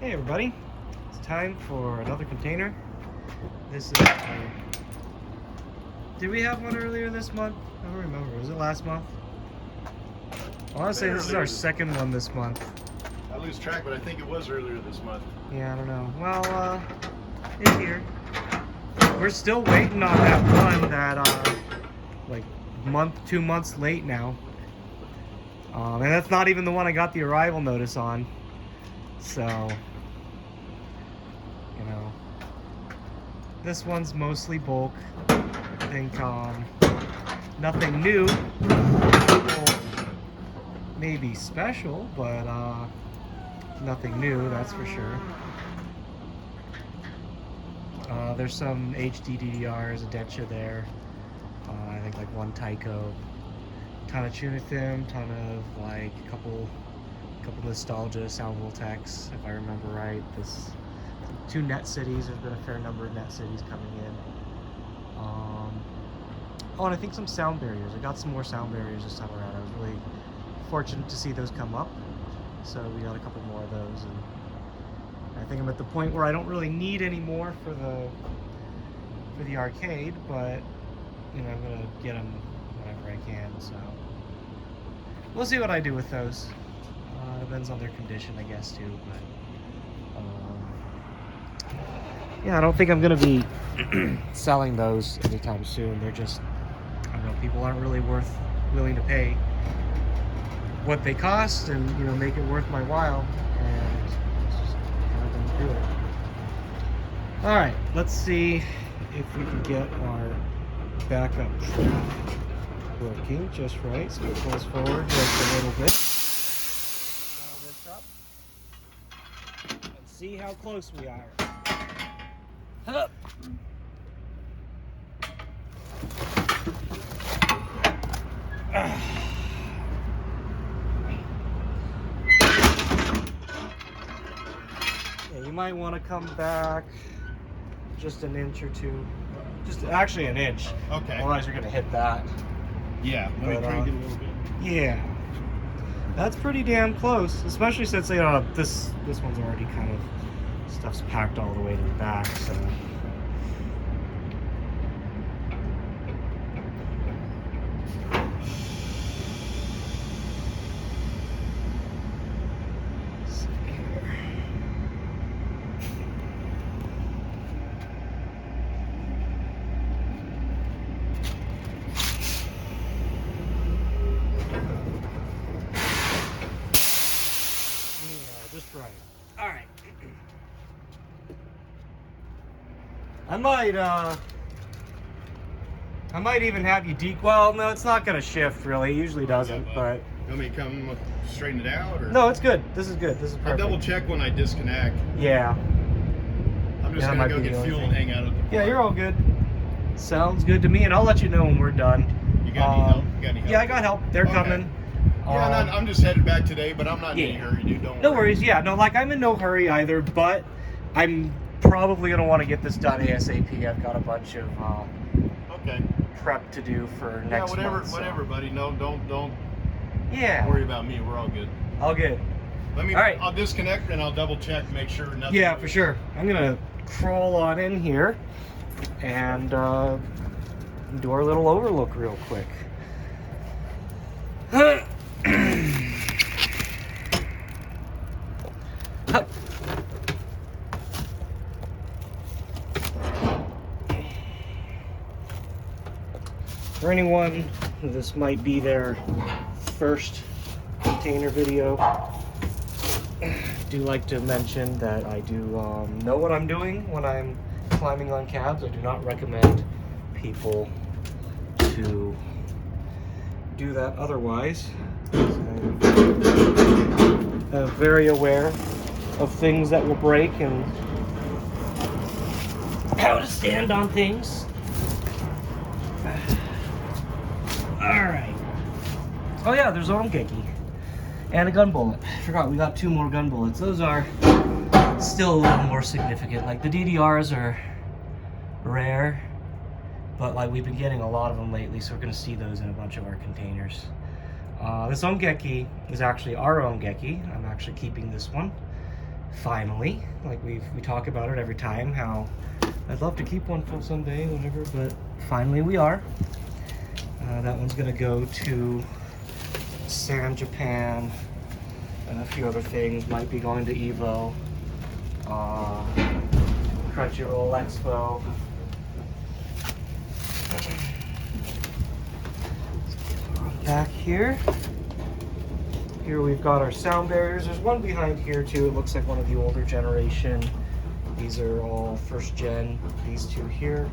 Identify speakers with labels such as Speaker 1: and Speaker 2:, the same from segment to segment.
Speaker 1: Hey everybody, it's time for another container. This is did we have one earlier this month? I don't remember. Was it last month? I want to say this is our second one this month.
Speaker 2: I lose track, but I think it was earlier this month.
Speaker 1: Yeah, I don't know. Well, it's here. We're still waiting on that one that like 2 months late now. And that's not even the one I got the arrival notice on. So, you know, this one's mostly bulk. I think nothing new. Maybe special, but nothing new, that's for sure. There's some HD DDRs, a Detsha there. I think like one Taiko, ton of Tunithim, ton of like a couple nostalgia sound Voltex, if I remember right. This 2 net cities. There's been a fair number of net cities coming in. Oh, and I think some sound barriers. I got some more sound barriers this time around. I was really fortunate to see those come up, so we got a couple more of those, and I think I'm at the point where I don't really need any more for the arcade, but you know, I'm gonna get them whenever I can. So we'll see what I do with those. Depends on their condition, I guess, too. But yeah, I don't think I'm gonna be selling those anytime soon. They're just, I don't know, people aren't really willing to pay what they cost and, you know, make it worth my while, and it's just kind of gonna do it. All right, let's see if we can get our backup track working just right. So it pulls forward just a little bit. Dial this up and see how close we are. Up. Yeah, you might want to come back just an inch or two. Just actually an inch.
Speaker 2: Okay.
Speaker 1: Otherwise you're gonna hit that.
Speaker 2: Yeah, let me try and get a little bit.
Speaker 1: Yeah. That's pretty damn close, especially since, you know, this one's already kind of, stuff's packed all the way to the back, so. Just right. All right. I might even have you well, no, it's not gonna shift really. It usually doesn't, but.
Speaker 2: You want me to come straighten it out, or?
Speaker 1: No, it's good. This is good. This is perfect.
Speaker 2: I'll double check when I disconnect.
Speaker 1: Yeah.
Speaker 2: I'm just gonna go get fuel and hang out at the park.
Speaker 1: Yeah, you're all good. Sounds good to me, and I'll let you know when we're done.
Speaker 2: You got any help? You got any help?
Speaker 1: Yeah, I got help. They're coming.
Speaker 2: Yeah, I'm just headed back today, but I'm not in any hurry, dude. Don't worry.
Speaker 1: No worries. Yeah, no, like I'm in no hurry either, but I'm probably gonna want to get this done ASAP. I've got a bunch of prep to do for next month.
Speaker 2: Whatever, buddy. No, don't
Speaker 1: Yeah.
Speaker 2: worry about me. We're all good.
Speaker 1: All good.
Speaker 2: All right. I'll disconnect and I'll double check, make sure nothing.
Speaker 1: Yeah, for sure. I'm gonna crawl on in here and do our little overlook real quick. For anyone, this might be their first container video. I do like to mention that I do know what I'm doing when I'm climbing on cabs. I do not recommend people to do that otherwise. I'm very aware of things that will break and how to stand on things. Alright. Oh yeah, there's Ongeki and a GunBullet. I forgot we got 2 more GunBullets. Those are still a little more significant. Like the DDRs are rare, but like we've been getting a lot of them lately, so we're going to see those in a bunch of our containers. This Ongeki is actually our Ongeki. I'm actually keeping this one finally, like we talk about it every time, how I'd love to keep one for someday, whatever, but finally we are. That one's gonna go to Sam Japan, and a few other things. Might be going to Evo, Crunchyroll Expo. Back here. Here we've got our sound barriers. There's one behind here too. It looks like one of the older generation. These are all first gen. These two here.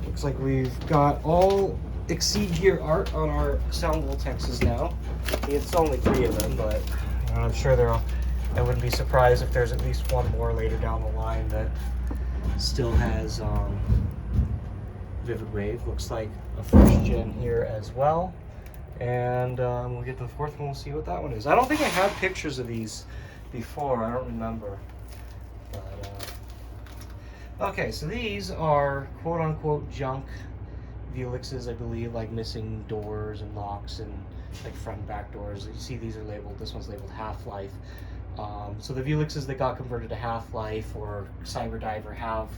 Speaker 1: Looks like we've got all Exceed Gear art on our SoundBullet X's now. It's only 3 of them, but I'm sure I wouldn't be surprised if there's at least one more later down the line that still has Vivid Wave. Looks like a first gen here as well. And we'll get to the 4th one, we'll see what that one is. I don't think I had pictures of these before, I don't remember. But, okay, so these are quote-unquote junk Vewlixes, I believe, like missing doors and locks and like front and back doors. You see these are labeled, this one's labeled Half-Life. So the Vewlixes that got converted to Half-Life or Cyberdiver have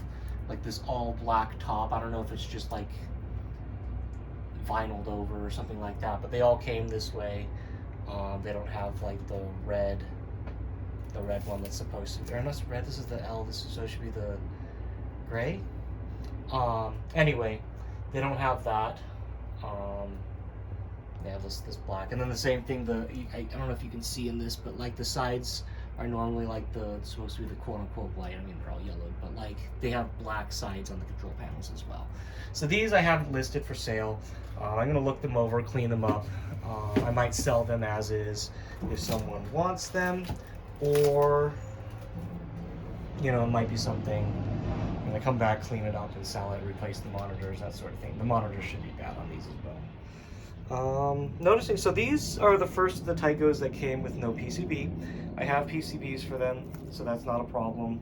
Speaker 1: like this all black top. I don't know if it's just like vinyled over or something like that, but they all came this way. They don't have like the red one that's supposed to be, or unless red, this is the L, this is supposed to be the gray. Anyway, they don't have that. They have this black, and then the same thing. I don't know if you can see in this, but like the sides are normally like supposed to be the quote-unquote white. I mean, they're all yellowed, but like they have black sides on the control panels as well. So these I have listed for sale. I'm gonna look them over, clean them up. I might sell them as is if someone wants them, or you know, it might be something. I'm gonna come back, clean it up, and sell it, replace the monitors, that sort of thing. The monitors should be bad on these as well. Noticing, so these are the first of the Taikos that came with no PCB. I have PCBs for them, so that's not a problem.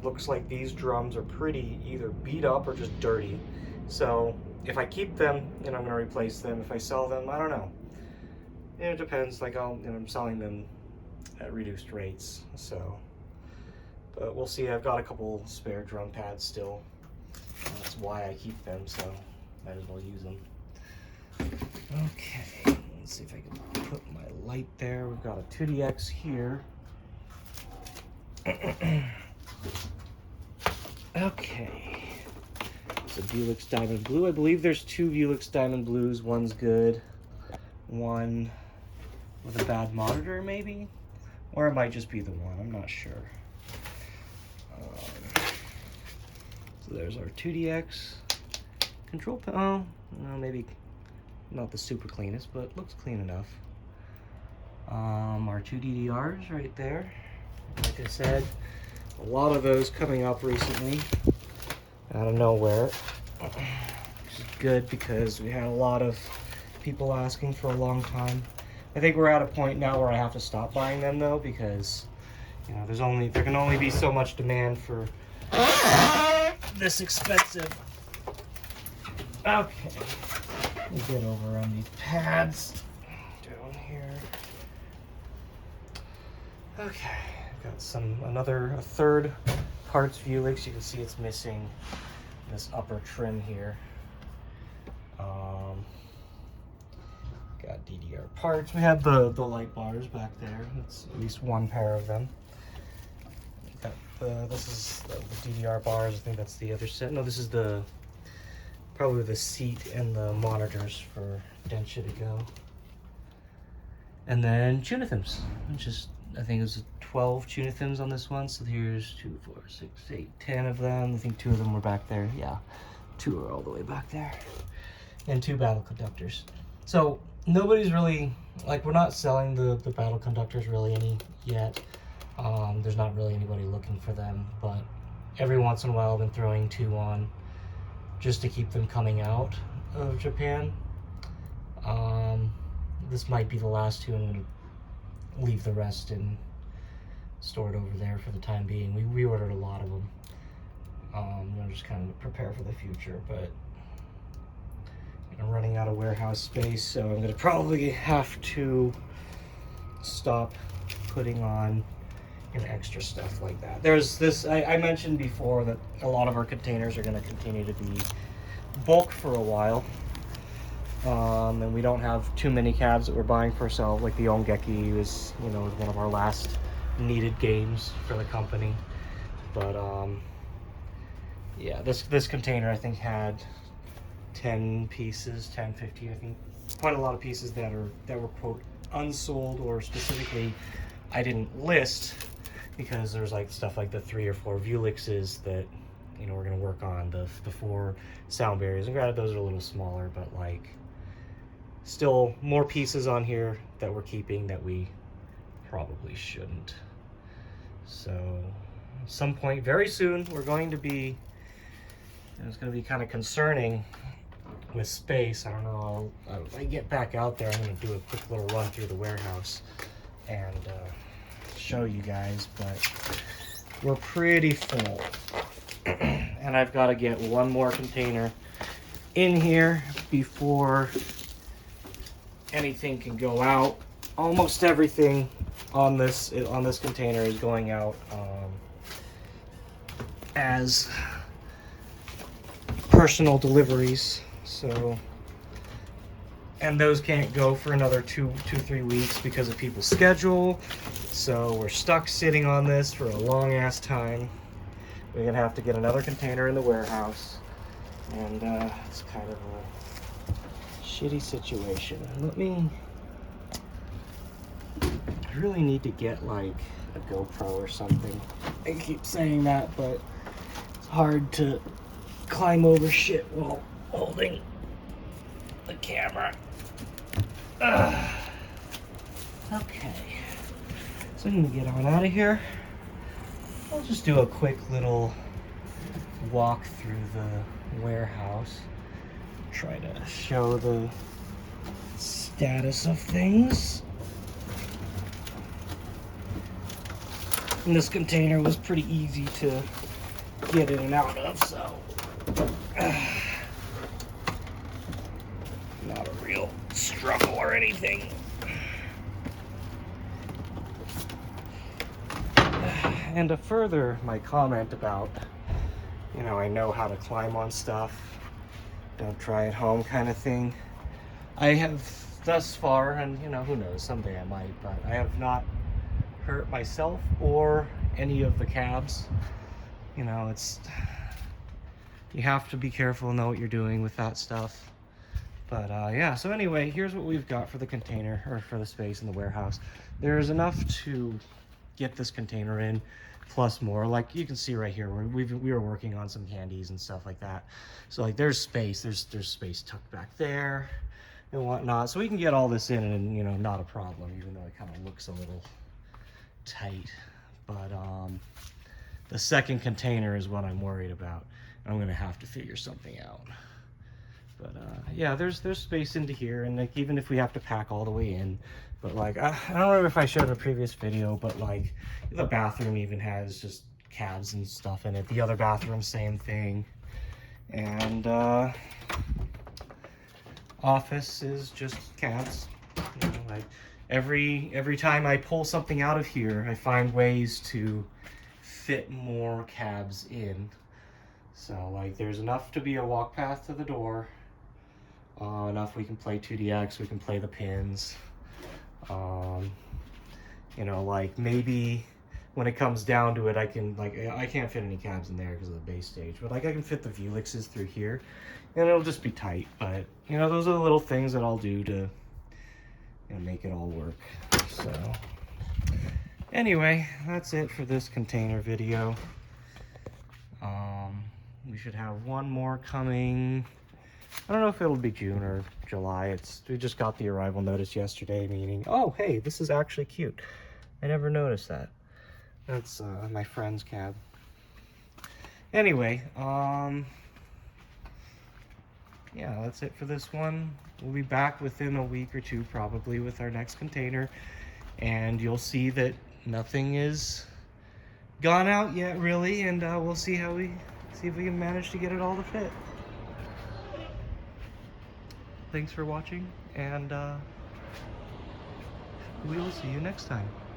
Speaker 1: Looks like these drums are pretty either beat up or just dirty. So if I keep them, then I'm gonna replace them. If I sell them, I don't know. It depends. Like I'm selling them at reduced rates. So, but we'll see. I've got a couple spare drum pads still. That's why I keep them. So might as well use them. Okay, let's see if I can put my light there. We've got a 2DX here. Okay, it's a Vewlix Diamond Blue. I believe there's 2 Vewlix Diamond Blues. One's good, one with a bad monitor maybe, or it might just be the one, I'm not sure. So there's our 2DX control panel. Maybe not the super cleanest, but looks clean enough. Our 2 DDRs right there. Like I said, a lot of those coming up recently out of nowhere, which is good because we had a lot of people asking for a long time. I think we're at a point now where I have to stop buying them though, because you know there can only be so much demand for this expensive. Okay. Let me get over on these pads down here. Okay, I've got a third parts Vewlix. You can see it's missing this upper trim here. Got DDR parts. We have the light bars back there. It's at least one pair of them. This is the DDR bars. I think that's the other set. No, this is probably the seat and the monitors for Densha to go. And then Tunithims, I think it was 12 Tunithims on this one. So here's 2, 4, 6, 8, 10 of them. I think 2 of them were back there. Yeah, 2 are all the way back there. And 2 battle conductors. So nobody's really, like, we're not selling the battle conductors really any yet. There's not really anybody looking for them, but every once in a while I've been throwing 2 on just to keep them coming out of Japan. This might be the last 2. I'm going to leave the rest and store it over there for the time being. We ordered a lot of them. I'm just kind of prepare for the future, but I'm running out of warehouse space, so I'm gonna probably have to stop putting on extra stuff like that. There's this, I mentioned before that a lot of our containers are gonna continue to be bulk for a while. And we don't have too many cabs that we're buying for ourselves. Like the Ongeki is, you know, one of our last needed games for the company. But yeah, this container I think had 10 pieces, 10, 15, I think quite a lot of pieces that were quote unsold, or specifically I didn't list because there's like stuff like the 3 or 4 Vewlixes that, you know, we're gonna work on, the 4 sound barriers. And granted, those are a little smaller, but like still more pieces on here that we're keeping that we probably shouldn't. So at some point very soon we're going to be, it's going to be kind of concerning with space. I don't know, if I get back out there, I'm going to do a quick little run through the warehouse and show you guys, but we're pretty full. And I've got to get one more container in here before anything can go out. Almost everything on this container is going out as personal deliveries. So, and those can't go for another 2-3 weeks because of people's schedule. So we're stuck sitting on this for a long ass time. We're gonna have to get another container in the warehouse, and it's kind of a shitty situation. I really need to get like a GoPro or something. I keep saying that, but it's hard to climb over shit while holding the camera. Okay, so I'm gonna get on out of here. I'll just do a quick little walk through the warehouse. Try to show the status of things. And this container was pretty easy to get in and out of, so not a real struggle or anything. And to further my comment about, you know, I know how to climb on stuff, don't try at home kind of thing, I have thus far, and you know, who knows, someday I might, but I have not hurt myself or any of the cabs. You know, you have to be careful and know what you're doing with that stuff. But yeah, so anyway, here's what we've got for the container, or for the space in the warehouse. There's enough to get this container in, plus more. Like you can see right here, we were working on some candies and stuff like that. So like there's space, there's space tucked back there and whatnot. So we can get all this in and, you know, not a problem, even though it kind of looks a little tight. But the second container is what I'm worried about. I'm gonna have to figure something out. But yeah, there's space into here, and like even if we have to pack all the way in, but like I don't remember if I showed in a previous video, but like the bathroom even has just cabs and stuff in it. The other bathroom, same thing. And office is just cabs. You know, like every time I pull something out of here, I find ways to fit more cabs in. So like there's enough to be a walk path to the door, enough we can play 2DX, we can play the pins. You know, like maybe when it comes down to it, I can't fit any cabs in there because of the base stage, but like I can fit the Vewlixes through here and it'll just be tight. But you know, those are the little things that I'll do to, you know, make it all work. So anyway, that's it for this container video. We should have one more coming. I don't know if it'll be June or July. We just got the arrival notice yesterday, meaning, oh, hey, this is actually cute. I never noticed that. That's my friend's cab. Anyway, yeah, that's it for this one. We'll be back within a week or two, probably, with our next container. And you'll see that nothing is gone out yet, really. And we'll see if we can manage to get it all to fit. thanks for watching, and we will see you next time.